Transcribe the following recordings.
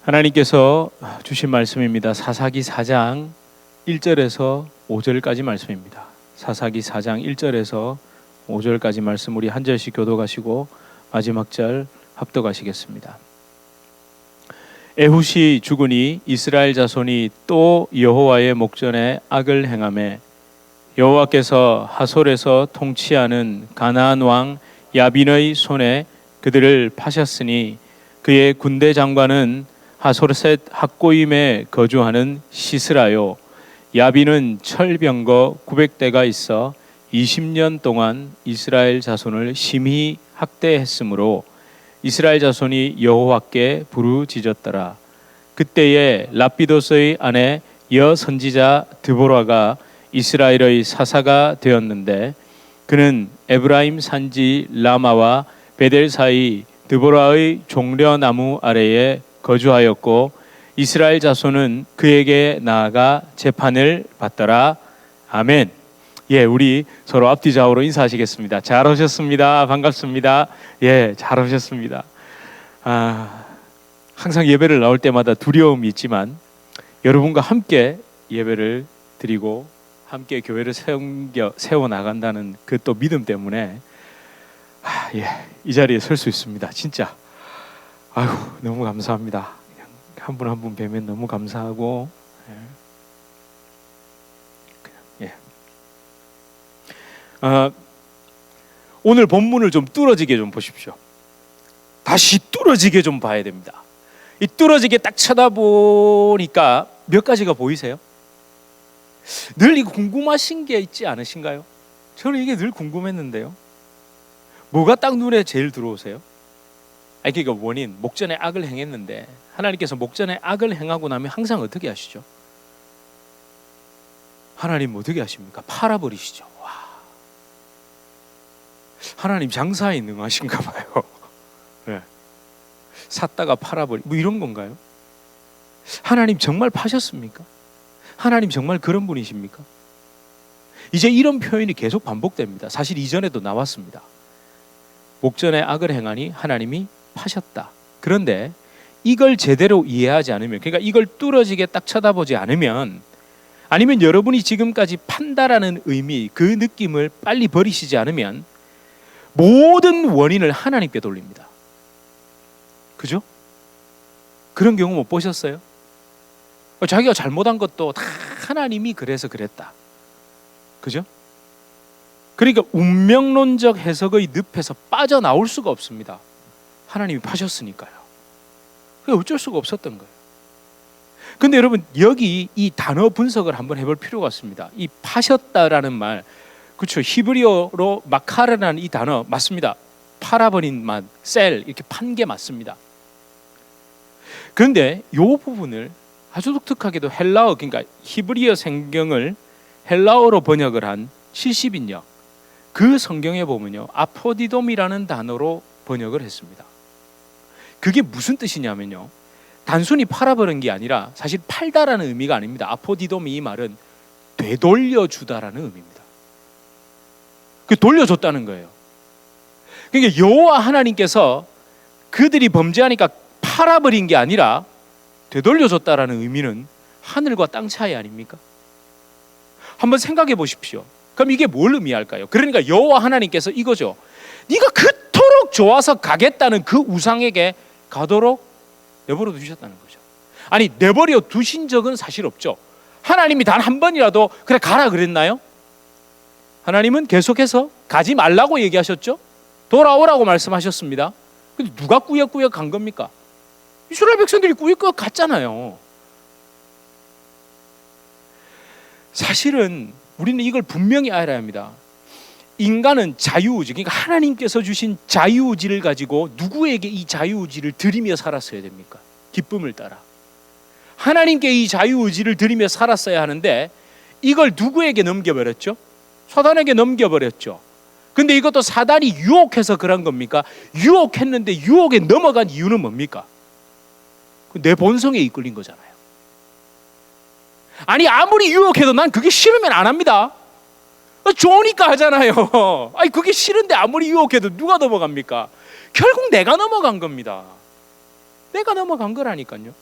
하나님께서 주신 말씀입니다. 사사기 4장 1절에서 5절까지 말씀입니다. 사사기 4장 1절에서 5절까지 말씀 우리 한 절씩 교독하시고 마지막 절 합독하시겠습니다. 에훗이 죽으니 이스라엘 자손이 또 여호와의 목전에 악을 행하매 여호와께서 하솔에서 통치하는 가나안 왕 야빈의 손에 그들을 파셨으니 그의 군대 장관은 하솔셋 학고임에 거주하는 시스라요. 야빈은 철병거 900대가 있어 20년 동안 이스라엘 자손을 심히 학대했으므로 이스라엘 자손이 여호와께 부르짖었더라. 그때에 라피도스의 아내 여선지자 드보라가 이스라엘의 사사가 되었는데 그는 에브라임 산지 라마와 베델 사이 드보라의 종려나무 아래에 거주하였고 이스라엘 자손은 그에게 나아가 재판을 받더라. 아멘. 예, 우리 서로 앞뒤 좌우로 인사하시겠습니다. 잘 오셨습니다. 반갑습니다. 예, 잘 오셨습니다. 항상 예배를 나올 때마다 두려움이 있지만 여러분과 함께 예배를 드리고 함께 교회를 세워 나간다는 그 또 믿음 때문에 이 자리에 설 수 있습니다. 진짜 너무 감사합니다. 그냥 한 분 한 분 뵈면 너무 감사하고 오늘 본문을 좀 뚫어지게 좀 보십시오. 다시 뚫어지게 좀 봐야 됩니다. 이 뚫어지게 딱 쳐다보니까 몇 가지가 보이세요? 늘 이거 궁금하신 게 있지 않으신가요? 저는 이게 늘 궁금했는데요. 뭐가 딱 눈에 제일 들어오세요? 그러니까 원인, 목전에 악을 행했는데 하나님께서 목전에 악을 행하고 나면 항상 어떻게 하시죠? 하나님 어떻게 하십니까? 팔아버리시죠. 와. 하나님 장사에 능하신가 봐요. 네. 샀다가 팔아버리 뭐 이런 건가요? 하나님 정말 파셨습니까? 하나님 정말 그런 분이십니까? 이제 이런 표현이 계속 반복됩니다. 사실 이전에도 나왔습니다. 목전에 악을 행하니 하나님이 파셨다. 그런데 이걸 제대로 이해하지 않으면, 그러니까 이걸 뚫어지게 딱 쳐다보지 않으면, 아니면 여러분이 지금까지 판다라는 의미, 그 느낌을 빨리 버리시지 않으면 모든 원인을 하나님께 돌립니다. 그죠? 그런 경우 못 보셨어요? 자기가 잘못한 것도 다 하나님이 그래서 그랬다. 그죠? 그러니까 운명론적 해석의 늪에서 빠져나올 수가 없습니다. 하나님이 파셨으니까요. 그게 어쩔 수가 없었던 거예요. 근데 여러분, 여기 이 단어 분석을 한번 해볼 필요가 있습니다. 이 파셨다라는 말, 그렇죠? 히브리어로 마카르라는 이 단어 맞습니다. 팔아버린 맛, 셀, 이렇게 판 게 맞습니다. 그런데 이 부분을 아주 독특하게도 헬라어, 그러니까 히브리어 성경을 헬라어로 번역을 한 70인역, 그 성경에 보면요, 아포디돔이라는 단어로 번역을 했습니다. 그게 무슨 뜻이냐면요, 단순히 팔아버린 게 아니라 사실 팔다라는 의미가 아닙니다. 아포디돔이 이 말은 되돌려주다라는 의미입니다. 그 돌려줬다는 거예요. 그러니까 여호와 하나님께서 그들이 범죄하니까 팔아버린 게 아니라 되돌려줬다라는 의미는 하늘과 땅 차이 아닙니까? 한번 생각해 보십시오. 그럼 이게 뭘 의미할까요? 그러니까 여호와 하나님께서 이거죠. 네가 그토록 좋아서 가겠다는 그 우상에게 가도록 내버려 두셨다는 거죠. 아니, 내버려 두신 적은 사실 없죠. 하나님이 단 한 번이라도 그래 가라 그랬나요? 하나님은 계속해서 가지 말라고 얘기하셨죠. 돌아오라고 말씀하셨습니다. 근데 누가 꾸역꾸역 간 겁니까? 이스라엘 백성들이 꾸역꾸역 갔잖아요. 사실은 우리는 이걸 분명히 알아야 합니다. 인간은 자유의지, 그러니까 하나님께서 주신 자유의지를 가지고 누구에게 이 자유의지를 드리며 살았어야 됩니까? 기쁨을 따라. 하나님께 이 자유의지를 드리며 살았어야 하는데 이걸 누구에게 넘겨버렸죠? 사단에게 넘겨버렸죠. 근데 이것도 사단이 유혹해서 그런 겁니까? 유혹했는데 유혹에 넘어간 이유는 뭡니까? 내 본성에 이끌린 거잖아요. 아니, 아무리 유혹해도 난 그게 싫으면 안 합니다. 좋으니까 하잖아요. 아니, 그게 싫은데 아무리 유혹해도 누가 넘어갑니까? 결국 내가 넘어간 겁니다. 내가 넘어간 거라니까요.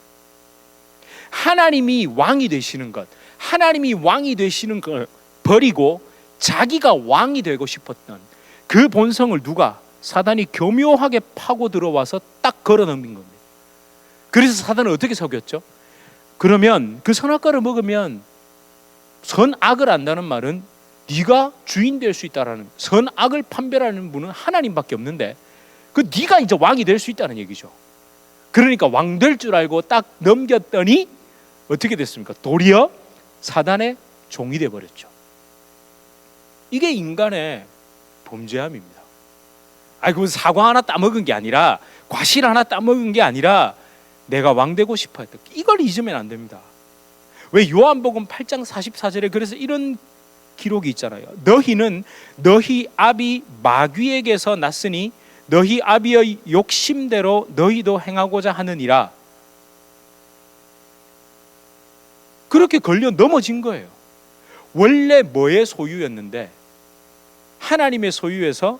하나님이 왕이 되시는 것, 하나님이 왕이 되시는 걸 버리고 자기가 왕이 되고 싶었던 그 본성을 누가? 사단이 교묘하게 파고 들어와서 딱 걸어넘긴 겁니다. 그래서 사단은 어떻게 속였죠? 그러면 그 선악과를 먹으면 선악을 안다는 말은 네가 주인 될 수 있다라는, 선악을 판별하는 분은 하나님밖에 없는데 그 네가 이제 왕이 될 수 있다는 얘기죠. 그러니까 왕 될 줄 알고 딱 넘겼더니 어떻게 됐습니까? 도리어 사단의 종이 돼 버렸죠. 이게 인간의 범죄함입니다. 그 사과 하나 따먹은 게 아니라, 과실 하나 따먹은 게 아니라 내가 왕 되고 싶어 했다. 이걸 잊으면 안 됩니다. 왜 요한복음 8장 44절에 그래서 이런 기록이 있잖아요. 너희는 너희 아비 마귀에게서 났으니 너희 아비의 욕심대로 너희도 행하고자 하느니라. 그렇게 걸려 넘어진 거예요. 원래 뭐의 소유였는데 하나님의 소유에서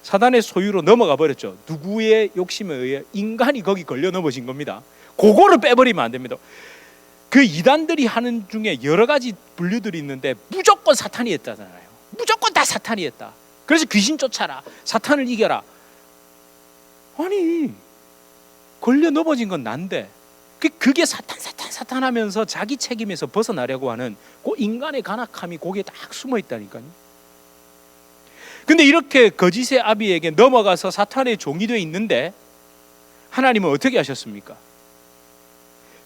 사단의 소유로 넘어가 버렸죠. 누구의 욕심에 의해 인간이 거기 걸려 넘어진 겁니다. 그거를 빼버리면 안 됩니다. 그 이단들이 하는 중에 여러 가지 분류들이 있는데 무조건 사탄이 했다잖아요. 무조건 다 사탄이 했다. 그래서 귀신 쫓아라, 사탄을 이겨라. 아니, 걸려 넘어진 건 난데 그게 사탄 하면서 자기 책임에서 벗어나려고 하는 그 인간의 간악함이 거기에 딱 숨어 있다니까요. 근데 이렇게 거짓의 아비에게 넘어가서 사탄의 종이 돼 있는데 하나님은 어떻게 하셨습니까?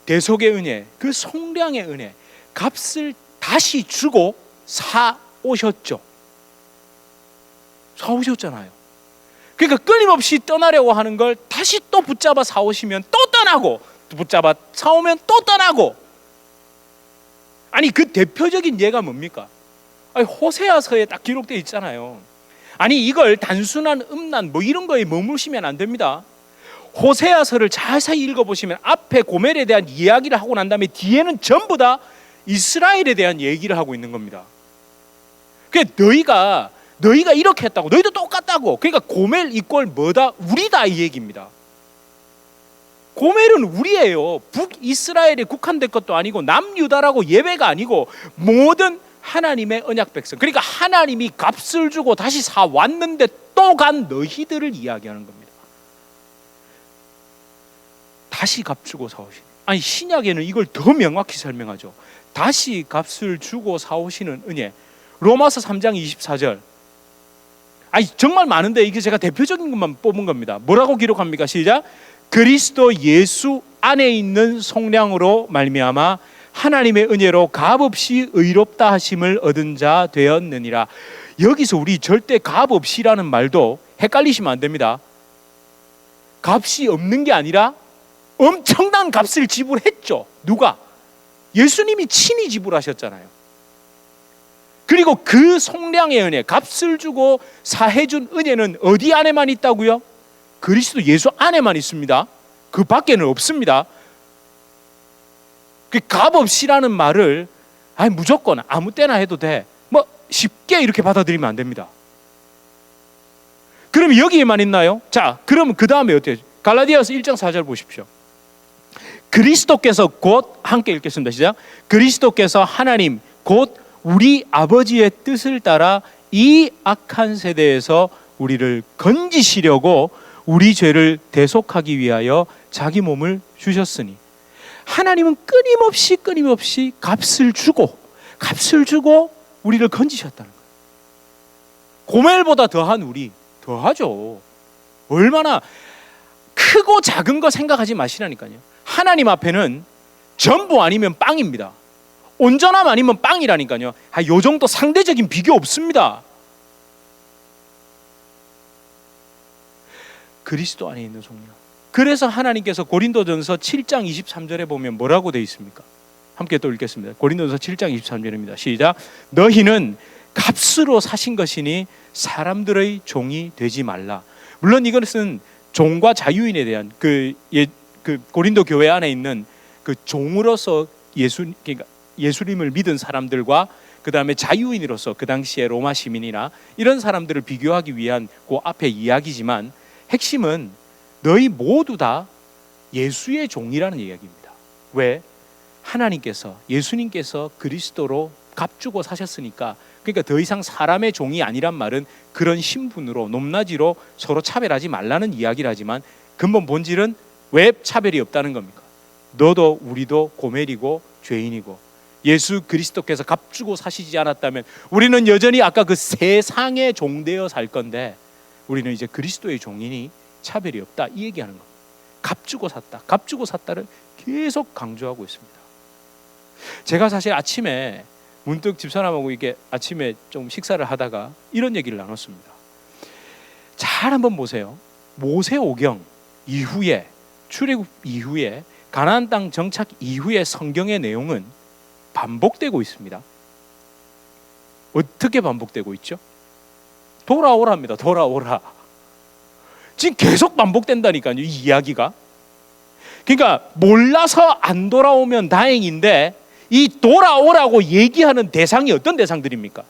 대속의 은혜, 그 속량의 은혜, 값을 다시 주고 사오셨죠. 사오셨잖아요. 그러니까 끊임없이 떠나려고 하는 걸 다시 또 붙잡아 사오시면 또 떠나고, 또 붙잡아 사오면 또 떠나고. 아니, 그 대표적인 예가 뭡니까? 호세아서에 딱 기록되어 있잖아요. 아니, 이걸 단순한 음란 뭐 이런 거에 머무시면 안 됩니다. 호세아서를 자세히 읽어보시면 앞에 고멜에 대한 이야기를 하고 난 다음에 뒤에는 전부 다 이스라엘에 대한 얘기를 하고 있는 겁니다. 그러니까 너희가 이렇게 했다고, 너희도 똑같다고. 그러니까 고멜 이꼴 뭐다? 우리다, 이 얘기입니다. 고멜은 우리예요. 북이스라엘에 국한된 것도 아니고 남유다라고 예외가 아니고 모든 하나님의 언약 백성, 그러니까 하나님이 값을 주고 다시 사왔는데 또 간 너희들을 이야기하는 겁니다. 다시 값 주고 사오시는, 아니 신약에는 이걸 더 명확히 설명하죠. 다시 값을 주고 사오시는 은혜. 로마서 3장 24절. 아니 정말 많은데 이게 제가 대표적인 것만 뽑은 겁니다. 뭐라고 기록합니까? 시작. 그리스도 예수 안에 있는 속량으로 말미암아 하나님의 은혜로 값없이 의롭다 하심을 얻은 자 되었느니라. 여기서 우리 절대 값없이라는 말도 헷갈리시면 안 됩니다. 값이 없는 게 아니라 엄청난 값을 지불했죠. 누가? 예수님이 친히 지불하셨잖아요. 그리고 그 속량의 은혜, 값을 주고 사해준 은혜는 어디 안에만 있다고요? 그리스도 예수 안에만 있습니다. 그 밖에는 없습니다. 그 값없이라는 말을 무조건 아무 때나 해도 돼, 뭐 쉽게 이렇게 받아들이면 안 됩니다. 그럼 여기에만 있나요? 자, 그러면 그 다음에 어때요? 갈라디아서 1장 4절 보십시오. 그리스도께서 곧, 함께 읽겠습니다. 시작. 그리스도께서 하나님 곧 우리 아버지의 뜻을 따라 이 악한 세대에서 우리를 건지시려고 우리 죄를 대속하기 위하여 자기 몸을 주셨으니. 하나님은 끊임없이 값을 주고 우리를 건지셨다는 거예요. 고멜보다 더한 우리, 더하죠. 얼마나 크고 작은 거 생각하지 마시라니까요. 하나님 앞에는 전부 아니면 빵입니다. 온전함 아니면 빵이라니까요. 요 정도 상대적인 비교 없습니다. 그리스도 안에 있는 속량. 그래서 하나님께서 고린도전서 7장 23절에 보면 뭐라고 되어 있습니까? 함께 또 읽겠습니다. 고린도전서 7장 23절입니다. 시작. 너희는 값으로 사신 것이니 사람들의 종이 되지 말라. 물론 이것은 종과 자유인에 대한 그 고린도 교회 안에 있는 그 종으로서 그러니까 예수님을 믿은 사람들과 그 다음에 자유인으로서 그 당시에 로마 시민이나 이런 사람들을 비교하기 위한 그 앞에 이야기지만 핵심은 너희 모두 다 예수의 종이라는 이야기입니다. 왜? 하나님께서, 예수님께서 그리스도로 값주고 사셨으니까, 그러니까 더 이상 사람의 종이 아니란 말은 그런 신분으로 높낮이로 서로 차별하지 말라는 이야기를 하지만 근본 본질은 왜 차별이 없다는 겁니까? 너도 우리도 고멜이고 죄인이고 예수 그리스도께서 값주고 사시지 않았다면 우리는 여전히 아까 그 세상의 종되어 살 건데 우리는 이제 그리스도의 종이니 차별이 없다, 이 얘기하는 겁니다. 값주고 샀다, 값주고 샀다를 계속 강조하고 있습니다. 제가 사실 아침에 문득 집사람하고 이게 아침에 좀 식사를 하다가 이런 얘기를 나눴습니다. 잘 한번 보세요. 모세오경 이후에, 출애굽 이후에, 가나안 땅 정착 이후의 성경의 내용은 반복되고 있습니다. 어떻게 반복되고 있죠? 돌아오랍니다. 돌아오라. 지금 계속 반복된다니까요, 이 이야기가. 그러니까 몰라서 안 돌아오면 다행인데 이 돌아오라고 얘기하는 대상이 어떤 대상들입니까?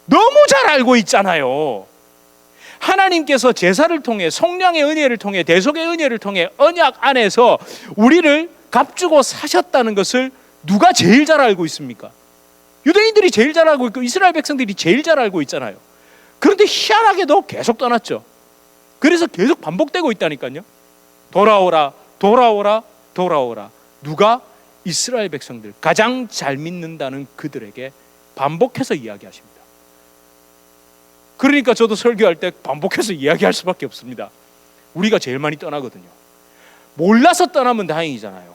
너무 잘 알고 있잖아요. 하나님께서 제사를 통해, 성령의 은혜를 통해, 대속의 은혜를 통해 언약 안에서 우리를 값주고 사셨다는 것을 누가 제일 잘 알고 있습니까? 유대인들이 제일 잘 알고 있고 이스라엘 백성들이 제일 잘 알고 있잖아요. 그런데 희한하게도 계속 떠났죠. 그래서 계속 반복되고 있다니까요. 돌아오라, 돌아오라, 돌아오라. 누가? 이스라엘 백성들, 가장 잘 믿는다는 그들에게 반복해서 이야기하십니다. 그러니까 저도 설교할 때 반복해서 이야기할 수밖에 없습니다. 우리가 제일 많이 떠나거든요. 몰라서 떠나면 다행이잖아요.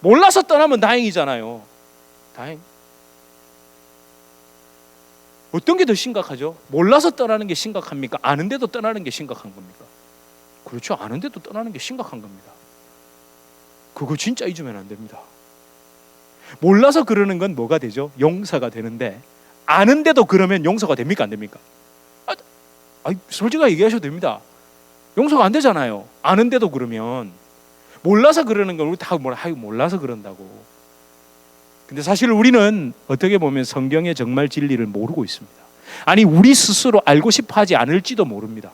몰라서 떠나면 다행이잖아요. 다행. 어떤 게 더 심각하죠? 몰라서 떠나는 게 심각합니까? 아는데도 떠나는 게 심각한 겁니까? 그렇죠. 아는데도 떠나는 게 심각한 겁니다. 그거 진짜 잊으면 안 됩니다. 몰라서 그러는 건 뭐가 되죠? 용서가 되는데 아는데도 그러면 용서가 됩니까? 안 됩니까? 솔직하게 얘기하셔도 됩니다. 용서가 안 되잖아요. 아는데도 그러면. 몰라서 그러는 건 우리 다 몰라서 그런다고. 근데 사실 우리는 어떻게 보면 성경의 정말 진리를 모르고 있습니다. 아니, 우리 스스로 알고 싶어 하지 않을지도 모릅니다.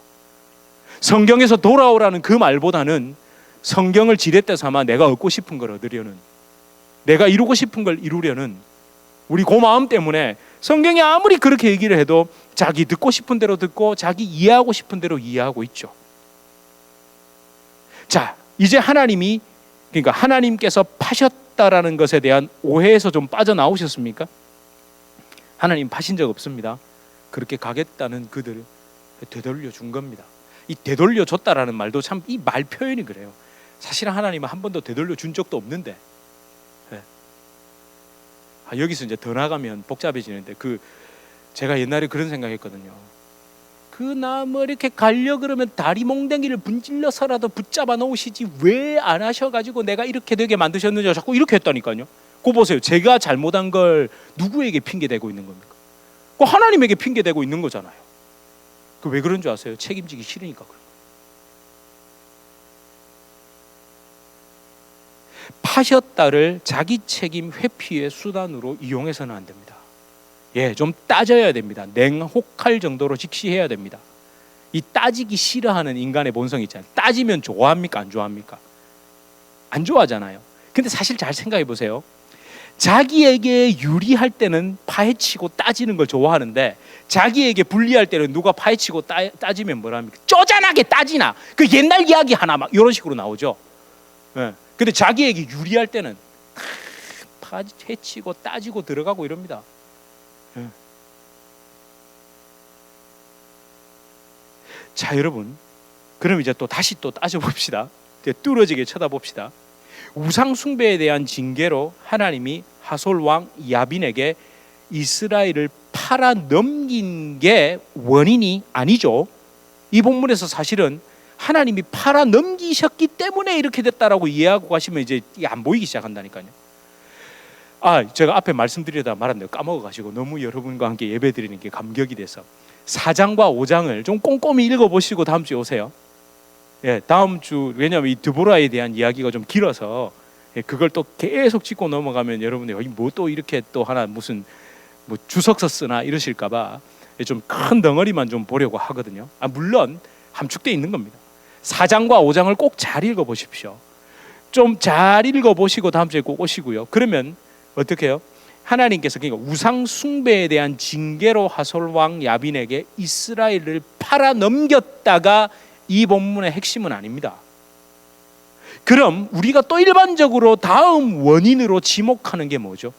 성경에서 돌아오라는 그 말보다는 성경을 지렛대 삼아 내가 얻고 싶은 걸 얻으려는, 내가 이루고 싶은 걸 이루려는 우리 그 마음 때문에 성경이 아무리 그렇게 얘기를 해도 자기 듣고 싶은 대로 듣고 자기 이해하고 싶은 대로 이해하고 있죠. 자, 이제 하나님이, 그러니까 하나님께서 파셨다라는 것에 대한 오해에서 좀 빠져나오셨습니까? 하나님 파신 적 없습니다. 그렇게 가겠다는 그들을 되돌려 준 겁니다. 이 되돌려 줬다라는 말도 참, 이 말 표현이 그래요. 사실은 하나님은 한 번도 되돌려 준 적도 없는데, 네. 여기서 이제 더 나가면 복잡해지는데, 제가 옛날에 그런 생각했거든요. 나 뭐 이렇게 가려 그러면 다리 몽댕이를 분질러서라도 붙잡아 놓으시지 왜 안 하셔가지고 내가 이렇게 되게 만드셨느냐, 자꾸 이렇게 했다니까요. 그거 보세요. 제가 잘못한 걸 누구에게 핑계대고 있는 겁니까? 그 하나님에게 핑계대고 있는 거잖아요. 그 왜 그런 줄 아세요? 책임지기 싫으니까 그런 거예요. 파셨다를 자기 책임 회피의 수단으로 이용해서는 안 됩니다. 좀 따져야 됩니다. 냉혹할 정도로 직시해야 됩니다. 이 따지기 싫어하는 인간의 본성이 있잖아요. 따지면 좋아합니까? 안 좋아합니까? 안 좋아하잖아요. 근데 사실 잘 생각해 보세요. 자기에게 유리할 때는 파헤치고 따지는 걸 좋아하는데 자기에게 불리할 때는 누가 파헤치고 따지면 뭐랍니까? 쪼잔하게 따지나? 그 옛날 이야기 하나 막 이런 식으로 나오죠. 근데 자기에게 유리할 때는 파헤치고 따지고 들어가고 이럽니다. 자, 여러분, 그럼 이제 다시 따져봅시다. 뚫어지게 쳐다봅시다. 우상 숭배에 대한 징계로 하나님이 하솔 왕 야빈에게 이스라엘을 팔아 넘긴 게 원인이 아니죠. 이 본문에서 사실은 하나님이 팔아 넘기셨기 때문에 이렇게 됐다라고 이해하고 가시면 이제 이게 안 보이기 시작한다니까요. 제가 앞에 말씀드리다 말았네요. 까먹어가지고 너무 여러분과 함께 예배드리는 게 감격이 돼서 4장과 5장을 좀 꼼꼼히 읽어보시고 다음 주에 오세요. 다음 주, 왜냐하면 이 드보라에 대한 이야기가 좀 길어서 그걸 또 계속 짚고 넘어가면 여러분들 뭐 또 이렇게 또 하나 무슨 뭐 주석서 쓰나 이러실까봐 좀 큰 덩어리만 좀 보려고 하거든요. 물론 함축되어 있는 겁니다. 4장과 5장을 꼭 잘 읽어보십시오. 좀 잘 읽어보시고 다음 주에 꼭 오시고요. 그러면 어떻게 해요? 하나님께서 그러니까 우상 숭배에 대한 징계로 하솔왕 야빈에게 이스라엘을 팔아 넘겼다가 이 본문의 핵심은 아닙니다. 그럼 우리가 또 일반적으로 다음 원인으로 지목하는 게 뭐죠?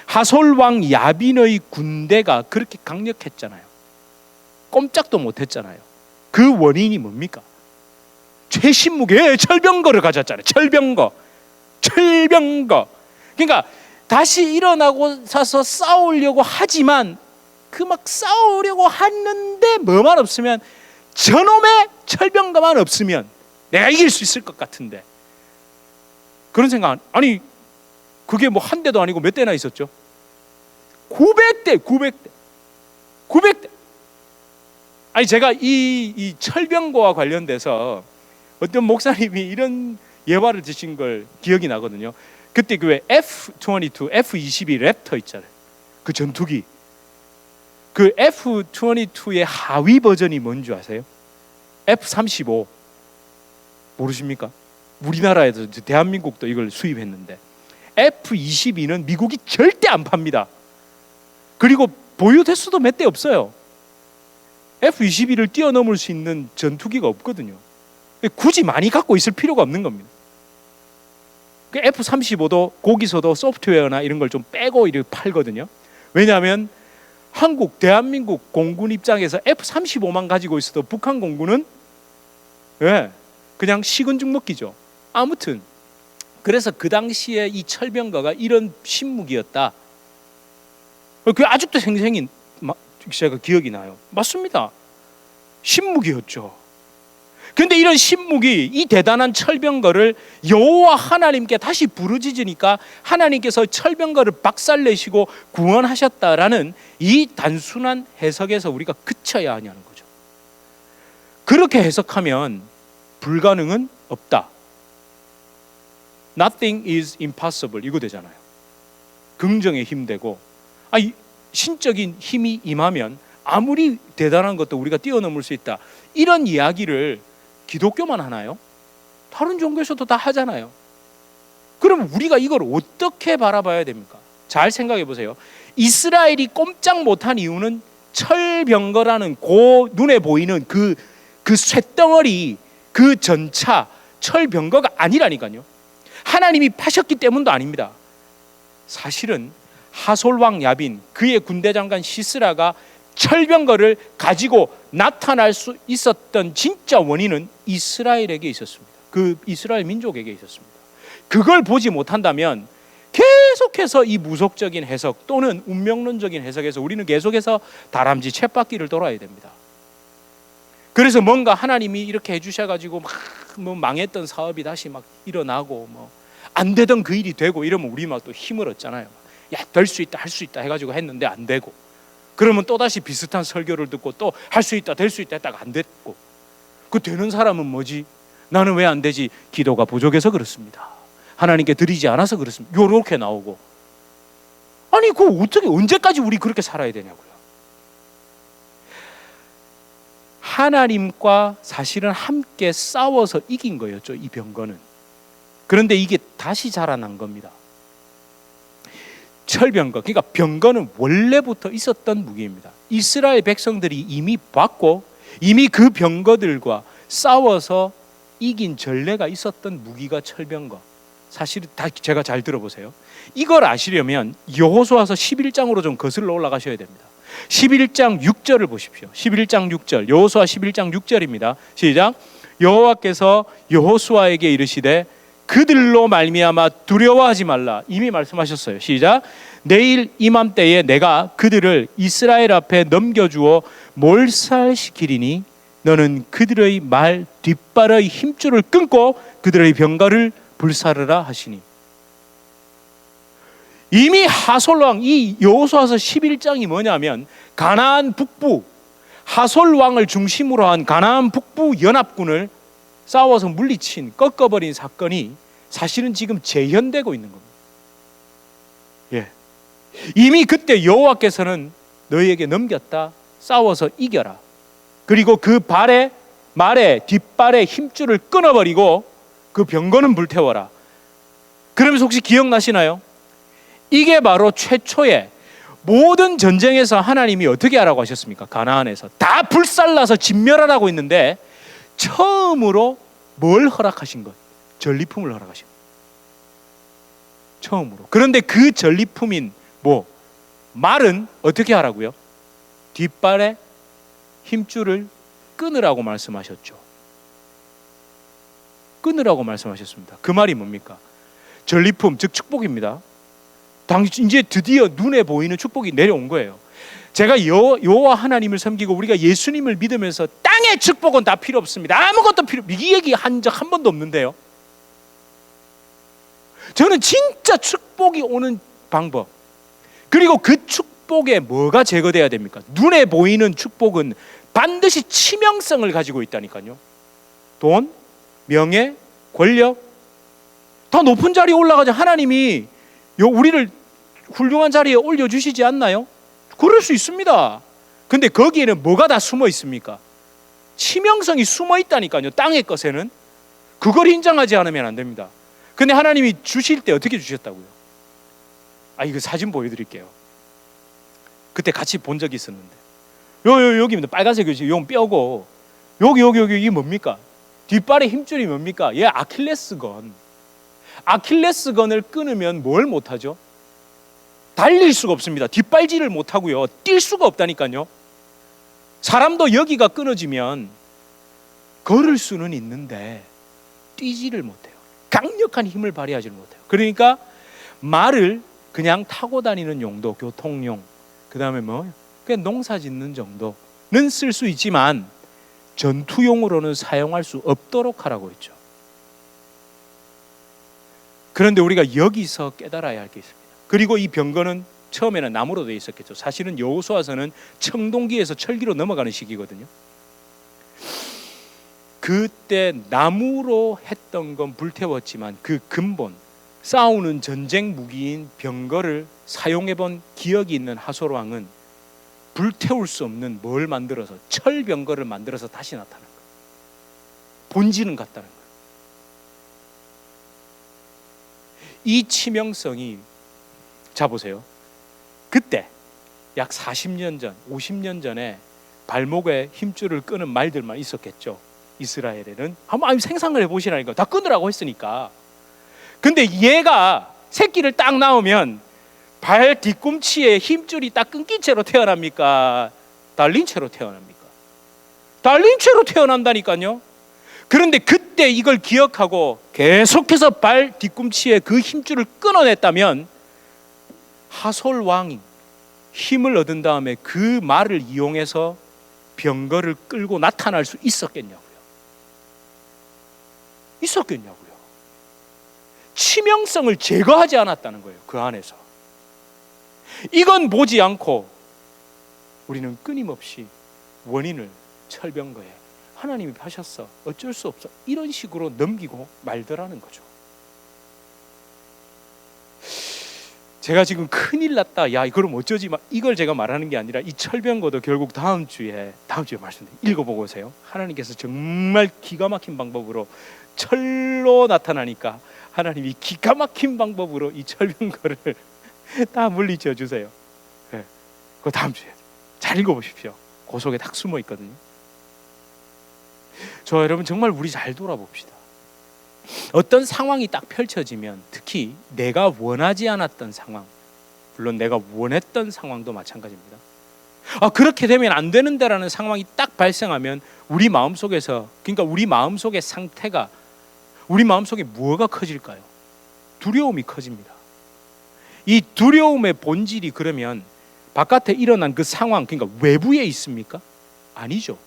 하솔왕 야빈의 군대가 그렇게 강력했잖아요. 꼼짝도 못했잖아요. 그 원인이 뭡니까? 최신무기에 철병거를 가졌잖아요. 철병거. 그러니까 다시 일어나고 사서 싸우려고 하지만 그 막 싸우려고 하는데 뭐만 없으면, 저놈의 철병거만 없으면 내가 이길 수 있을 것 같은데, 그런 생각. 아니 그게 뭐 한 대도 아니고 몇 대나 있었죠? 900대. 아니 제가 이 철병거와 관련돼서 어떤 목사님이 이런 예화를 드신 걸 기억이 나거든요. 그때 그 왜 F-22, F-22 랩터 있잖아요. 그 전투기. 그 F-22의 하위 버전이 뭔지 아세요? F-35. 모르십니까? 우리나라에서 대한민국도 이걸 수입했는데 F-22는 미국이 절대 안 팝니다. 그리고 보유 대수도 몇 대 없어요. F-22를 뛰어넘을 수 있는 전투기가 없거든요. 굳이 많이 갖고 있을 필요가 없는 겁니다. F-35도 거기서도 소프트웨어나 이런 걸 좀 빼고 이렇게 팔거든요. 왜냐하면 대한민국 공군 입장에서 F-35만 가지고 있어도 북한 공군은 그냥 식은 죽 먹기죠. 아무튼 그래서 그 당시에 이 철병거가 이런 신무기였다. 그게 아직도 생생히 제가 기억이 나요. 맞습니다. 신무기였죠. 그런데 이런 신무기, 이 대단한 철병거를 여호와 하나님께 다시 부르짖으니까 하나님께서 철병거를 박살내시고 구원하셨다라는 이 단순한 해석에서 우리가 그쳐야 하냐는 거죠. 그렇게 해석하면 불가능은 없다. Nothing is impossible 이거 되잖아요. 긍정의 힘 되고, 신적인 힘이 임하면 아무리 대단한 것도 우리가 뛰어넘을 수 있다. 이런 이야기를 기독교만 하나요? 다른 종교에서도 다 하잖아요. 그러면 우리가 이걸 어떻게 바라봐야 됩니까? 잘 생각해 보세요. 이스라엘이 꼼짝 못한 이유는 철병거라는 눈에 보이는 그 쇳덩어리, 그 전차 철병거가 아니라니까요. 하나님이 파셨기 때문도 아닙니다. 사실은 하솔왕 야빈, 그의 군대장관 시스라가 철병거를 가지고 나타날 수 있었던 진짜 원인은 이스라엘에게 있었습니다. 그 이스라엘 민족에게 있었습니다. 그걸 보지 못한다면 계속해서 이 무속적인 해석 또는 운명론적인 해석에서 우리는 계속해서 다람쥐 쳇바퀴를 돌아야 됩니다. 그래서 뭔가 하나님이 이렇게 해주셔가지고 뭐 망했던 사업이 다시 막 일어나고 안 되던 그 일이 되고 이러면 우리 막 또 힘을 얻잖아요. 야, 될 수 있다, 할 수 있다 해가지고 했는데 안 되고, 그러면 또 다시 비슷한 설교를 듣고 또 할 수 있다, 될 수 있다 했다가 안 됐고, 그 되는 사람은 뭐지? 나는 왜 안 되지? 기도가 부족해서 그렇습니다. 하나님께 드리지 않아서 그렇습니다. 요렇게 나오고, 아니 그거 어떻게 언제까지 우리 그렇게 살아야 되냐고요. 하나님과 사실은 함께 싸워서 이긴 거였죠, 이 병거는. 그런데 이게 다시 자라난 겁니다. 철병거, 그러니까 병거는 원래부터 있었던 무기입니다. 이스라엘 백성들이 이미 봤고 이미 그 병거들과 싸워서 이긴 전례가 있었던 무기가 철병거. 사실 다 제가 잘 들어보세요. 이걸 아시려면 여호수아서 11장으로 좀 거슬러 올라가셔야 됩니다. 11장 6절을 보십시오. 11장 6절, 여호수아 11장 6절입니다. 시작. 여호와께서 여호수아에게 이르시되 그들로 말미암아 두려워하지 말라. 이미 말씀하셨어요. 시작. 내일 이맘때에 내가 그들을 이스라엘 앞에 넘겨주어 몰살시키리니 너는 그들의 말 뒷발의 힘줄을 끊고 그들의 병거를 불사르라 하시니. 이미 하솔왕, 이 여호수아서 11장이 뭐냐면 가나안 북부, 하솔왕을 중심으로 한 가나안 북부 연합군을 싸워서 물리친, 꺾어버린 사건이 사실은 지금 재현되고 있는 겁니다. 예. 이미 그때 여호와께서는 너희에게 넘겼다, 싸워서 이겨라. 그리고 그 말에 뒷발의 힘줄을 끊어버리고 그 병거는 불태워라. 그러면서 혹시 기억나시나요? 이게 바로 최초의 모든 전쟁에서 하나님이 어떻게 하라고 하셨습니까? 가나안에서 다 불살라서 진멸하라고 했는데 처음으로 뭘 허락하신 것? 전리품을 허락하신 것. 처음으로. 그런데 그 전리품인 말은 어떻게 하라고요? 뒷발에 힘줄을 끊으라고 말씀하셨죠. 끊으라고 말씀하셨습니다. 그 말이 뭡니까? 전리품, 즉 축복입니다. 이제 드디어 눈에 보이는 축복이 내려온 거예요. 제가 여호와 하나님을 섬기고 우리가 예수님을 믿으면서 땅의 축복은 다 필요 없습니다. 아무것도 필요 없습니다. 이 얘기 한 적 한 번도 없는데요. 저는 진짜 축복이 오는 방법, 그리고 그 축복에 뭐가 제거돼야 됩니까? 눈에 보이는 축복은 반드시 치명성을 가지고 있다니까요. 돈, 명예, 권력, 더 높은 자리에 올라가자 하나님이 우리를 훌륭한 자리에 올려주시지 않나요? 그럴 수 있습니다. 근데 거기에는 뭐가 다 숨어 있습니까? 치명성이 숨어 있다니까요. 땅의 것에는. 그걸 인정하지 않으면 안 됩니다. 근데 하나님이 주실 때 어떻게 주셨다고요? 이거 사진 보여드릴게요. 그때 같이 본 적이 있었는데 여기입니다. 빨간색 요 뼈고 여기 이게 뭡니까? 뒷발의 힘줄이 뭡니까? 얘 아킬레스건. 아킬레스건을 끊으면 뭘 못하죠? 달릴 수가 없습니다. 뒷발질을 못하고요. 뛸 수가 없다니까요. 사람도 여기가 끊어지면 걸을 수는 있는데 뛰지를 못해요. 강력한 힘을 발휘하지를 못해요. 그러니까 말을 그냥 타고 다니는 용도, 교통용, 그 다음에 그냥 농사 짓는 정도는 쓸 수 있지만 전투용으로는 사용할 수 없도록 하라고 했죠. 그런데 우리가 여기서 깨달아야 할 게 있습니다. 그리고 이 병거는 처음에는 나무로 되어 있었겠죠. 사실은 여호수아서는 청동기에서 철기로 넘어가는 시기거든요. 그때 나무로 했던 건 불태웠지만 그 근본, 싸우는 전쟁 무기인 병거를 사용해본 기억이 있는 하솔 왕은 불태울 수 없는 뭘 만들어서, 철병거를 만들어서 다시 나타난 거예요. 본질은 같다는 거예요. 이 치명성이, 자 보세요. 그때 약 40년 전, 50년 전에 발목에 힘줄을 끄는 말들만 있었겠죠. 이스라엘에는 한번 생각을 해보시라니까. 다 끊으라고 했으니까. 근데 얘가 새끼를 딱 낳으면 발 뒤꿈치에 힘줄이 딱 끊긴 채로 태어납니까? 달린 채로 태어납니까? 달린 채로 태어난다니까요. 그런데 그때 이걸 기억하고 계속해서 발 뒤꿈치에 그 힘줄을 끊어냈다면 하솔 왕이 힘을 얻은 다음에 그 말을 이용해서 병거를 끌고 나타날 수 있었겠냐고요. 있었겠냐고요. 치명성을 제거하지 않았다는 거예요. 그 안에서. 이건 보지 않고 우리는 끊임없이 원인을 철병거에 하나님이 하셨어, 어쩔 수 없어, 이런 식으로 넘기고 말더라는 거죠. 제가 지금 큰일 났다, 야 그럼 어쩌지, 이걸 제가 말하는 게 아니라 이 철병거도 결국 다음 주에 말씀드릴게요. 읽어보고 오세요. 하나님께서 정말 기가 막힌 방법으로 철로 나타나니까 하나님이 기가 막힌 방법으로 이 철병거를 다 물리쳐 주세요. 네. 그 다음 주에 잘 읽어보십시오. 그 속에 딱 숨어 있거든요. 저 여러분 정말 우리 잘 돌아봅시다. 어떤 상황이 딱 펼쳐지면, 특히 내가 원하지 않았던 상황, 물론 내가 원했던 상황도 마찬가지입니다. 그렇게 되면 안 되는데라는 상황이 딱 발생하면 우리 마음속에서, 그러니까 우리 마음속의 상태가, 우리 마음속에 뭐가 커질까요? 두려움이 커집니다. 이 두려움의 본질이 그러면 바깥에 일어난 그 상황, 그러니까 외부에 있습니까? 아니죠.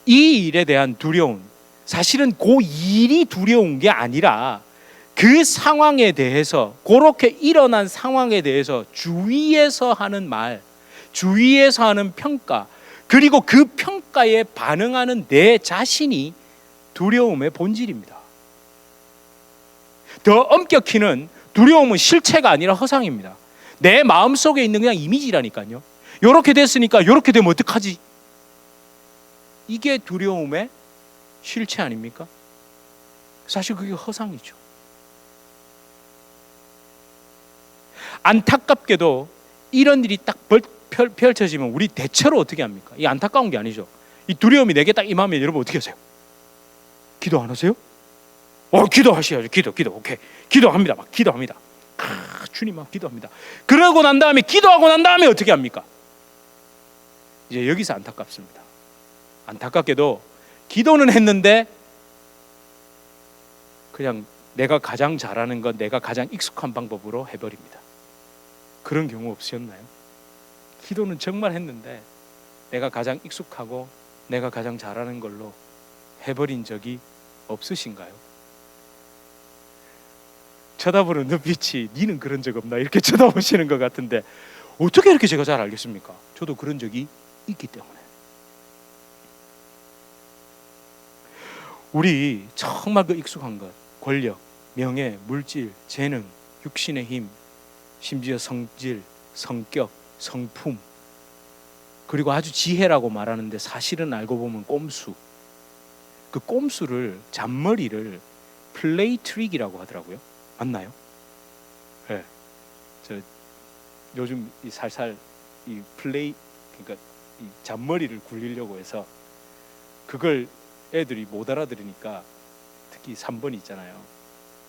이 일에 대한 두려움, 사실은 그 일이 두려운 게 아니라 그 상황에 대해서, 그렇게 일어난 상황에 대해서 주위에서 하는 말, 주위에서 하는 평가, 그리고 그 평가에 반응하는 내 자신이 두려움의 본질입니다. 더 엄격히는 두려움은 실체가 아니라 허상입니다. 내 마음속에 있는 그냥 이미지라니까요. 이렇게 됐으니까 이렇게 되면 어떡하지? 이게 두려움의 실체 아닙니까? 사실 그게 허상이죠. 안타깝게도 이런 일이 딱 펼쳐지면 우리 대체로 어떻게 합니까? 이 안타까운 게 아니죠. 이 두려움이 내게 딱 임하면 여러분 어떻게 하세요? 기도 안 하세요? 기도하셔야죠. 기도. 오케이. 기도합니다. 막 기도합니다. 주님 막 기도합니다. 그러고 난 다음에 기도하고 난 다음에 어떻게 합니까? 이제 여기서 안타깝습니다. 안타깝게도 기도는 했는데 그냥 내가 가장 잘하는 것, 내가 가장 익숙한 방법으로 해버립니다. 그런 경우 없으셨나요? 기도는 정말 했는데 내가 가장 익숙하고 내가 가장 잘하는 걸로 해버린 적이 없으신가요? 쳐다보는 눈빛이 니는 그런 적 없나 이렇게 쳐다보시는 것 같은데 어떻게 이렇게 제가 잘 알겠습니까? 저도 그런 적이 있기 때문에. 우리 정말 그 익숙한 것, 권력, 명예, 물질, 재능, 육신의 힘, 심지어 성질, 성격, 성품, 그리고 아주 지혜라고 말하는데 사실은 알고 보면 꼼수. 그 꼼수를, 잔머리를 플레이 트릭이라고 하더라고요. 맞나요? 네. 저 요즘 이 살살 이 플레이, 그러니까 이 잔머리를 굴리려고 해서 그걸 애들이 못 알아들으니까, 특히 3번 있잖아요.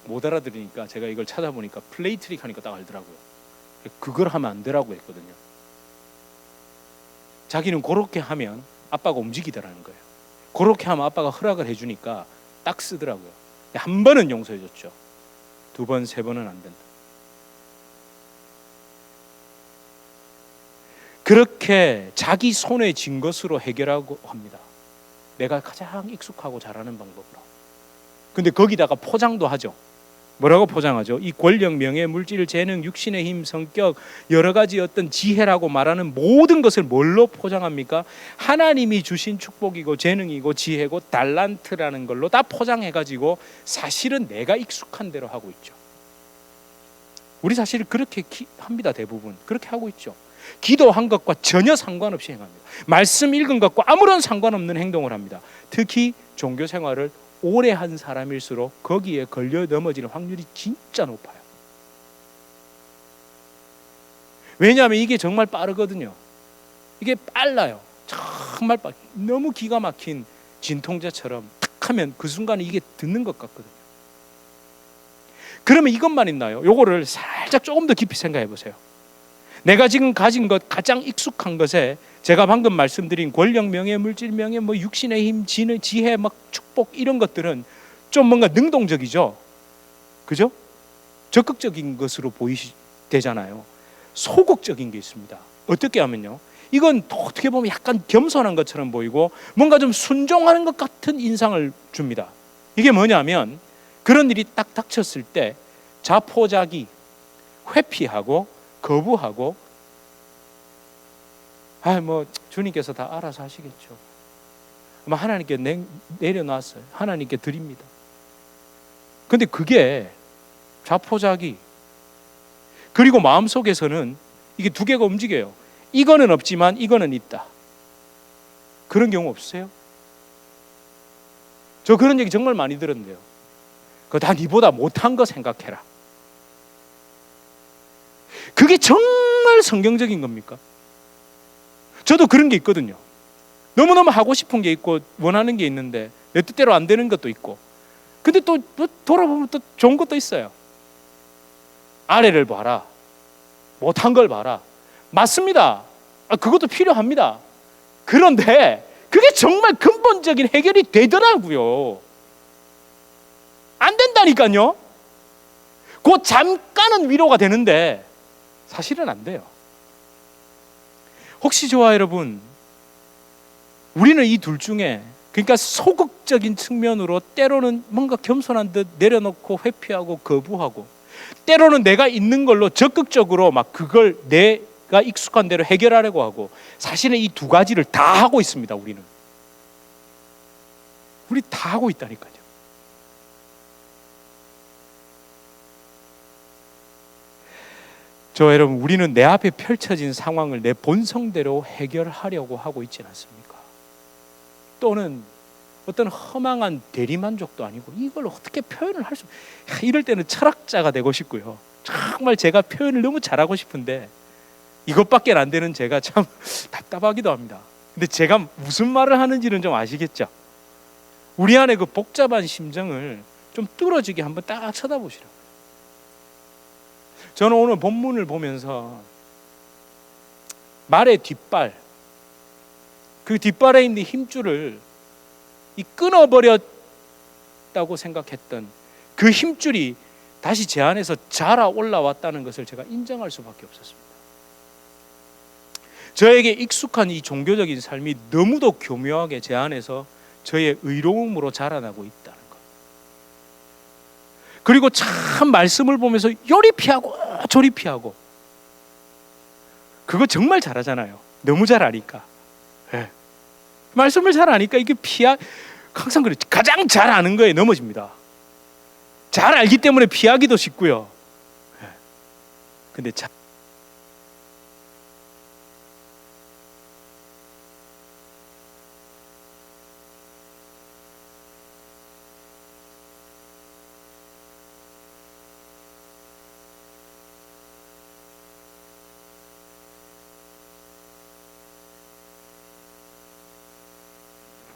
못 알아들으니까 제가 이걸 찾아보니까 플레이 트릭 하니까 딱 알더라고요. 그걸 하면 안 되라고 했거든요. 자기는 그렇게 하면 아빠가 움직이더라는 거예요. 그렇게 하면 아빠가 허락을 해주니까 딱 쓰더라고요. 한 번은 용서해줬죠. 2번, 3번은 안 된다. 그렇게 자기 손에 쥔 것으로 해결하고 합니다. 내가 가장 익숙하고 잘하는 방법으로. 근데 거기다가 포장도 하죠. 뭐라고 포장하죠? 이 권력, 명예, 물질, 재능, 육신의 힘, 성격, 여러 가지 어떤 지혜라고 말하는 모든 것을 뭘로 포장합니까? 하나님이 주신 축복이고 재능이고 지혜고 달란트라는 걸로 다 포장해가지고 사실은 내가 익숙한 대로 하고 있죠. 우리 사실 그렇게 합니다. 대부분 그렇게 하고 있죠. 기도한 것과 전혀 상관없이 행합니다. 말씀 읽은 것과 아무런 상관없는 행동을 합니다. 특히 종교 생활을 오래 한 사람일수록 거기에 걸려 넘어지는 확률이 진짜 높아요. 왜냐하면 이게 정말 빠르거든요. 이게 빨라요. 정말 너무 기가 막힌 진통제처럼 탁 하면 그 순간에 이게 듣는 것 같거든요. 그러면 이것만 있나요? 요거를 살짝 조금 더 깊이 생각해 보세요. 내가 지금 가진 것, 가장 익숙한 것에 제가 방금 말씀드린 권력, 명예, 물질, 명예, 뭐 육신의 힘, 지혜, 막 축복 이런 것들은 좀 뭔가 능동적이죠. 그죠? 적극적인 것으로 되잖아요. 소극적인 게 있습니다. 어떻게 하면요? 이건 어떻게 보면 약간 겸손한 것처럼 보이고 뭔가 좀 순종하는 것 같은 인상을 줍니다. 이게 뭐냐면 그런 일이 딱 닥쳤을 때 자포자기, 회피하고 거부하고 뭐 주님께서 다 알아서 하시겠죠. 하나님께 내려놨어요. 하나님께 드립니다. 근데 그게 자포자기, 그리고 마음속에서는 이게 두 개가 움직여요. 이거는 없지만 이거는 있다. 그런 경우 없으세요? 저 그런 얘기 정말 많이 들었는데요. 그거 다 니보다 못한 거 생각해라. 그게 정말 성경적인 겁니까? 저도 그런 게 있거든요. 너무너무 하고 싶은 게 있고 원하는 게 있는데 내 뜻대로 안 되는 것도 있고, 근데 또 돌아보면 또 좋은 것도 있어요. 아래를 봐라, 못한 걸 봐라. 맞습니다. 그것도 필요합니다. 그런데 그게 정말 근본적인 해결이 되더라고요. 안 된다니까요. 그 잠깐은 위로가 되는데 사실은 안 돼요. 혹시 저와 여러분, 우리는 이 둘 중에, 그러니까 소극적인 측면으로 때로는 뭔가 겸손한 듯 내려놓고 회피하고 거부하고, 때로는 내가 있는 걸로 적극적으로 막 그걸 내가 익숙한 대로 해결하려고 하고, 사실은 이 두 가지를 다 하고 있습니다. 우리 다 하고 있다니까요. 저 여러분, 우리는 내 앞에 펼쳐진 상황을 내 본성대로 해결하려고 하고 있지 않습니까? 또는 어떤 허망한 대리만족도 아니고 이걸 어떻게 표현을 할 수, 이럴 때는 철학자가 되고 싶고요. 정말 제가 표현을 너무 잘하고 싶은데 이것밖에 안 되는 제가 참 답답하기도 합니다. 근데 제가 무슨 말을 하는지는 좀 아시겠죠? 우리 안에 그 복잡한 심정을 좀 뚫어지게 한번 딱 쳐다보시라고요. 저는 오늘 본문을 보면서 말의 뒷발, 그 뒷발에 있는 힘줄을 끊어버렸다고 생각했던 그 힘줄이 다시 제 안에서 자라 올라왔다는 것을 제가 인정할 수밖에 없었습니다. 저에게 익숙한 이 종교적인 삶이 너무도 교묘하게 제 안에서 저의 의로움으로 자라나고 있다는 것. 그리고 참 말씀을 보면서 요리 피하고 저리 피하고, 그거 정말 잘하잖아요. 너무 잘 아니까. 네. 말씀을 잘 아니까 이게 항상 그렇지. 가장 잘 아는 거에 넘어집니다. 잘 알기 때문에 피하기도 쉽고요. 네. 근데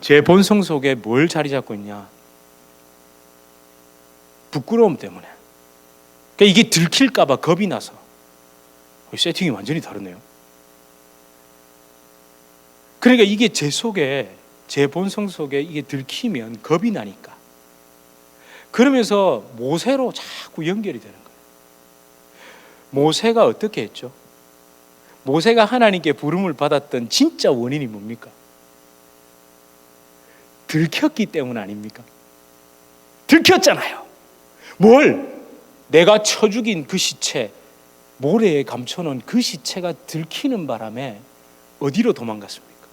제 본성 속에 뭘 자리 잡고 있냐? 부끄러움 때문에. 그러니까 이게 들킬까 봐 겁이 나서. 세팅이 완전히 다르네요. 그러니까 이게 제 속에, 제 본성 속에 이게 들키면 겁이 나니까. 그러면서 모세로 자꾸 연결이 되는 거예요. 모세가 어떻게 했죠? 모세가 하나님께 부름을 받았던 진짜 원인이 뭡니까? 들켰기 때문 아닙니까? 들켰잖아요. 뭘? 내가 쳐 죽인 그 시체, 모래에 감춰놓은 그 시체가 들키는 바람에 어디로 도망갔습니까?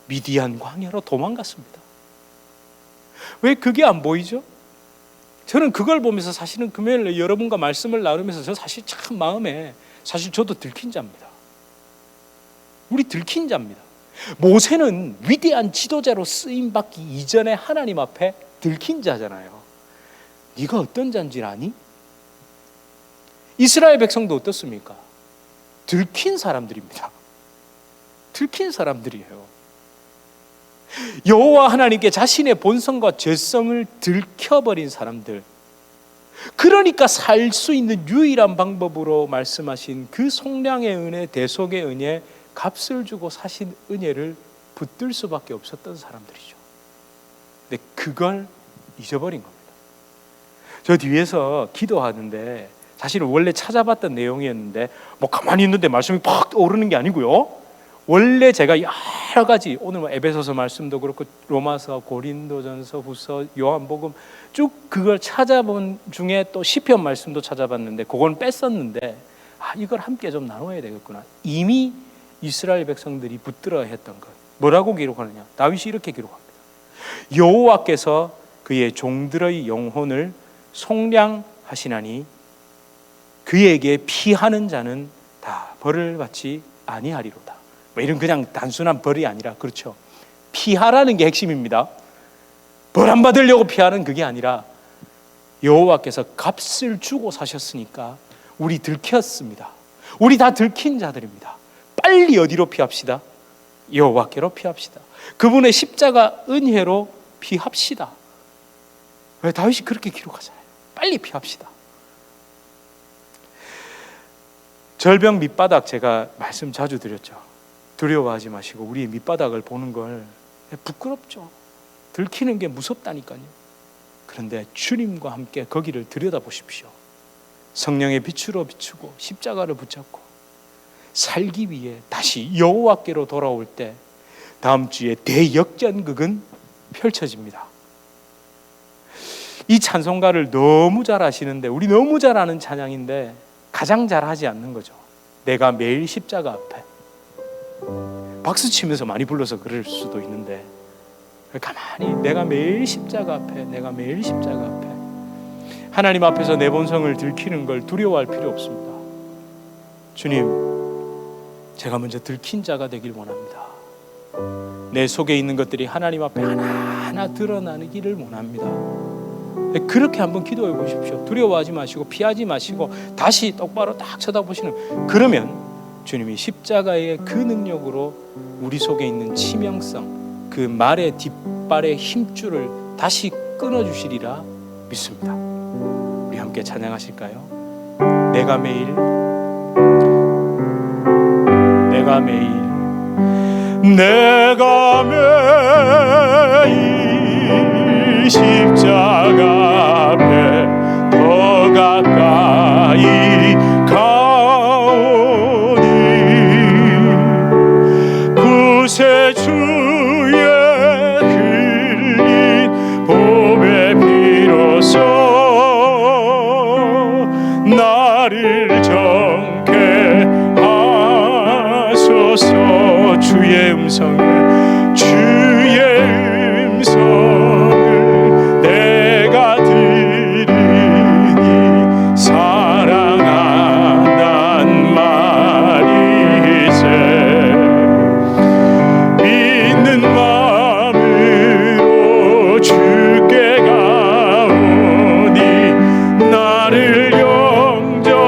미디안 광야로 도망갔습니다. 왜 그게 안 보이죠? 저는 그걸 보면서 사실은 금요일에 여러분과 말씀을 나누면서 저 사실 참 마음에, 사실 저도 들킨 자입니다. 우리 들킨 자입니다. 모세는 위대한 지도자로 쓰임받기 이전에 하나님 앞에 들킨 자잖아요. 네가 어떤 자인지 아니? 이스라엘 백성도 어떻습니까? 들킨 사람들입니다. 들킨 사람들이에요. 여호와 하나님께 자신의 본성과 죄성을 들켜버린 사람들. 그러니까 살 수 있는 유일한 방법으로 말씀하신 그 속량의 은혜, 대속의 은혜, 값을 주고 사신 은혜를 붙들 수밖에 없었던 사람들이죠. 근데 그걸 잊어버린 겁니다. 저 뒤에서 기도하는데 사실은 원래 찾아봤던 내용이었는데 뭐 가만히 있는데 말씀이 팍 떠오르는 게 아니고요. 원래 제가 여러 가지, 오늘 뭐 에베소서 말씀도 그렇고 로마서, 고린도전서, 후서, 요한복음 쭉 그걸 찾아본 중에 또 시편 말씀도 찾아봤는데 그건 뺐었는데 이걸 함께 좀 나눠야 되겠구나. 이미 이스라엘 백성들이 붙들어야 했던 것. 뭐라고 기록하느냐? 다윗이 이렇게 기록합니다. 여호와께서 그의 종들의 영혼을 속량하시나니 그에게 피하는 자는 다 벌을 받지 아니하리로다. 뭐 이런 그냥 단순한 벌이 아니라, 그렇죠, 피하라는 게 핵심입니다. 벌 안 받으려고 피하는 그게 아니라 여호와께서 값을 주고 사셨으니까 우리 들켰습니다. 우리 다 들킨 자들입니다. 빨리 어디로 피합시다? 여호와께로 피합시다. 그분의 십자가 은혜로 피합시다. 왜 다윗이 그렇게 기록하잖아요. 빨리 피합시다. 절벽 밑바닥, 제가 말씀 자주 드렸죠. 두려워하지 마시고 우리의 밑바닥을 보는 걸 부끄럽죠. 들키는 게 무섭다니까요. 그런데 주님과 함께 거기를 들여다보십시오. 성령의 빛으로 비추고 십자가를 붙잡고 살기 위해 다시 여호와께로 돌아올 때 다음 주에 대역전극은 펼쳐집니다. 이 찬송가를 너무 잘 아시는데, 우리 너무 잘 아는 찬양인데 가장 잘 하지 않는 거죠. 내가 매일 십자가 앞에. 박수 치면서 많이 불러서 그럴 수도 있는데 가만히 내가 매일 십자가 앞에, 내가 매일 십자가 앞에. 하나님 앞에서 내 본성을 들키는 걸 두려워할 필요 없습니다. 주님, 제가 먼저 들킨 자가 되길 원합니다. 내 속에 있는 것들이 하나님 앞에 하나 하나 드러나기를 원합니다. 그렇게 한번 기도해 보십시오. 두려워하지 마시고 피하지 마시고 다시 똑바로 딱 쳐다보시는, 그러면 주님이 십자가의 그 능력으로 우리 속에 있는 치명성, 그 말의 뒷발의 힘줄을 다시 끊어주시리라 믿습니다. 우리 함께 찬양하실까요? 내가 매일 십자가 앞에 더 가까이 가오니 구세주의 흘린 보배 피로써 나를 정케 하소서. 주의 음성을 내가 들으니 사랑한단 말이세. 믿는 마음으로 주께 가오니 나를 영접하소서.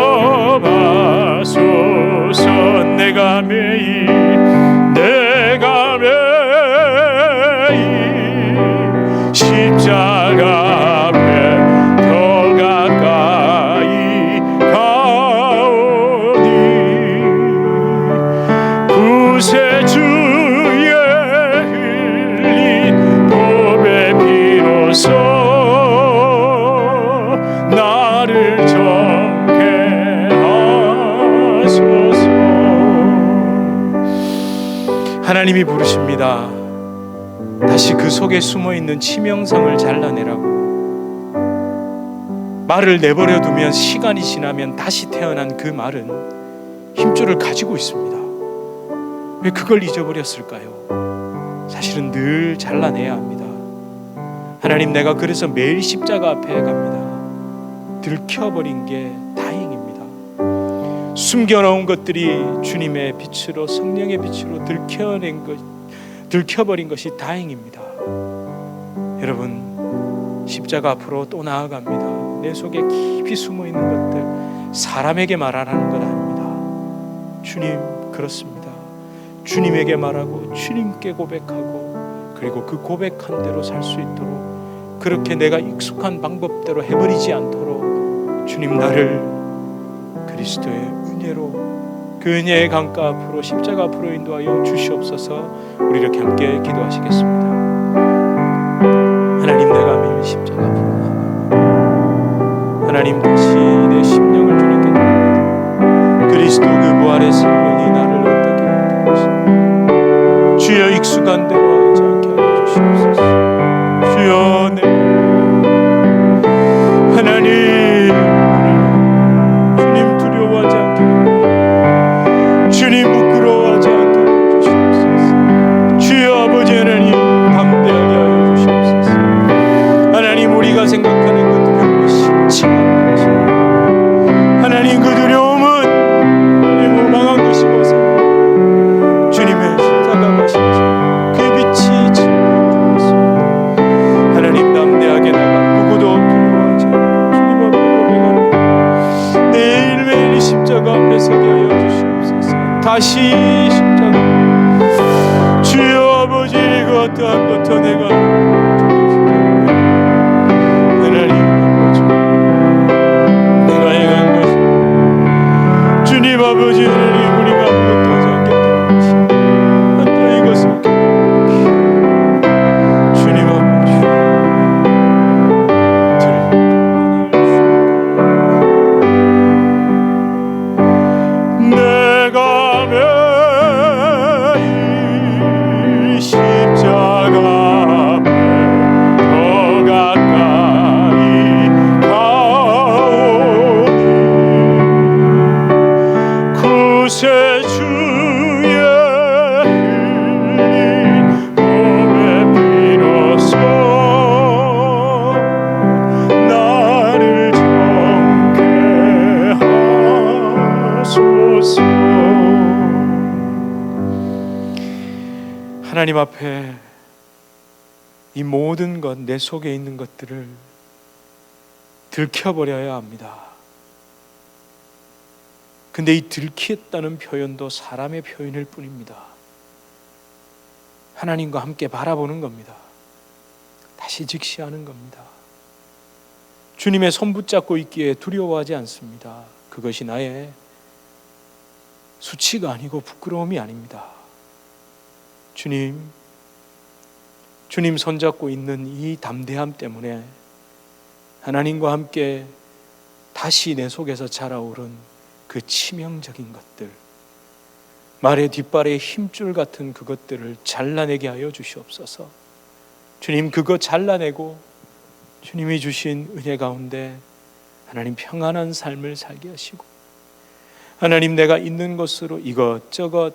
내가 매일 십자가 앞에 더 가까이 가오니 구세주의 흘린 보배 피로써 나를 정케 하소서. 하나님이 부르십니다. 다시 그 속에 숨어있는 치명상을 잘라내라고. 말을 내버려 두면 시간이 지나면 다시 태어난 그 말은 힘줄을 가지고 있습니다. 왜 그걸 잊어버렸을까요? 사실은 늘 잘라내야 합니다. 하나님, 내가 그래서 매일 십자가 앞에 갑니다. 들켜버린 게 다행입니다. 숨겨놓은 것들이 주님의 빛으로, 성령의 빛으로 들켜버린 것이 다행입니다. 여러분, 십자가 앞으로 또 나아갑니다. 내 속에 깊이 숨어있는 것들 사람에게 말하라는 것 아닙니다. 주님, 그렇습니다. 주님에게 말하고 주님께 고백하고, 그리고 그 고백한 대로 살 수 있도록, 그렇게 내가 익숙한 방법대로 해버리지 않도록 주님, 나를 그리스도의 은혜로, 그 은혜의 강가 앞으로, 십자가 앞으로 인도하여 주시옵소서. 우리 이렇게 함께 기도하시겠습니다. 하나님, 내가 매일 십자가 앞으로 나아갑니다. 하나님, 다시 내 심령을 주님께 드립니다. 그리스도 그 부활의 생명이 나를 어떻게 하옵소서. 주여, 익숙한 대로 하지 않게 하여 주시옵소서. 주여, 내 하나님, 주님 두려워하지 않게, 주님 부끄러워하지 않게 해주시옵소서. 주여, 아버지 하나님, 담대하게 하여 주시옵소서. 하나님, 우리가 생각하는 그 두려움이 싫지가 않으시고, 하나님, 그 두려움은 하나님 오망한 것이어서 주님의 십자가가 심지어 그 빛이 즐거운 주였습니다. 하나님, 담대하게 나가 누구도 두려워하지 않고 주님 앞에 고백하는 매일매일 십자가 앞에 서게 하여 주시옵소서. 다시 십자가, 주여 아버지, 그 어떠한 것도 내가 하나님 아버지, 내가 행한 것이 주님 아버지 하나님, 우리가 아무것도 하지 않기 때문에 먼저 이것을 주님 아버지 내가 매일 십자가 앞에 더 가까이 가오니 구세주의 흘린 보배 피로써 나를 정케 하소서. 하나님 앞에 이 모든 것, 내 속에 있는 것들을 들켜버려야 합니다. 근데 이 들키었다는 표현도 사람의 표현일 뿐입니다. 하나님과 함께 바라보는 겁니다. 다시 직시하는 겁니다. 주님의 손 붙잡고 있기에 두려워하지 않습니다. 그것이 나의 수치가 아니고 부끄러움이 아닙니다. 주님 손잡고 있는 이 담대함 때문에 하나님과 함께 다시 내 속에서 자라오른 그 치명적인 것들, 말의 뒷발의 힘줄 같은 그것들을 잘라내게 하여 주시옵소서. 주님, 그거 잘라내고 주님이 주신 은혜 가운데 하나님 평안한 삶을 살게 하시고, 하나님 내가 있는 것으로 이것저것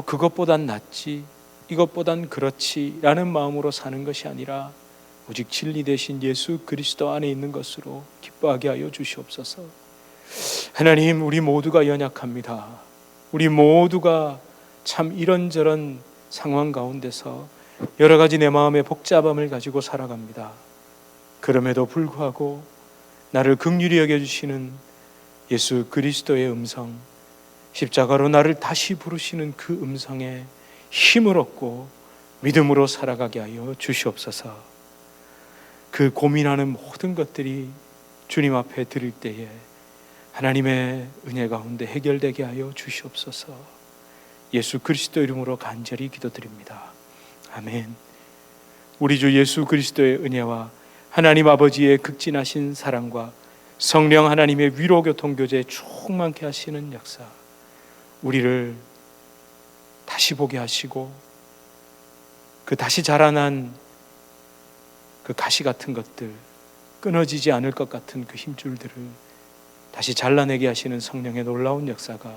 그것보단 낫지, 이것보단 그렇지 라는 마음으로 사는 것이 아니라 오직 진리 되신 예수 그리스도 안에 있는 것으로 기뻐하게 하여 주시옵소서. 하나님, 우리 모두가 연약합니다. 우리 모두가 참 이런저런 상황 가운데서 여러 가지 내 마음의 복잡함을 가지고 살아갑니다. 그럼에도 불구하고 나를 긍휼히 여겨주시는 예수 그리스도의 음성, 십자가로 나를 다시 부르시는 그 음성에 힘을 얻고 믿음으로 살아가게 하여 주시옵소서. 그 고민하는 모든 것들이 주님 앞에 드릴 때에 하나님의 은혜 가운데 해결되게 하여 주시옵소서. 예수 그리스도 이름으로 간절히 기도드립니다. 아멘. 우리 주 예수 그리스도의 은혜와 하나님 아버지의 극진하신 사랑과 성령 하나님의 위로 교통 교제 충만케 하시는 역사, 우리를 다시 보게 하시고 그 다시 자라난 그 가시 같은 것들, 끊어지지 않을 것 같은 그 힘줄들을 다시 잘라내게 하시는 성령의 놀라운 역사가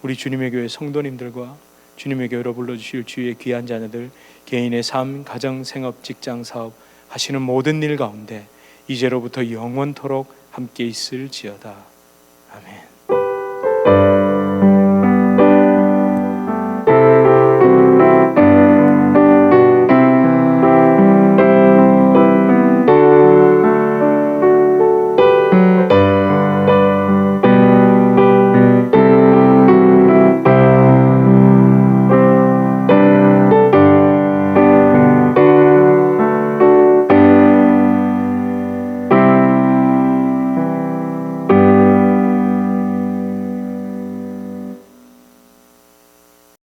우리 주님의 교회 성도님들과 주님의 교회로 불러주실 주의 귀한 자녀들 개인의 삶, 가정, 생업, 직장, 사업 하시는 모든 일 가운데 이제로부터 영원토록 함께 있을지어다. 아멘.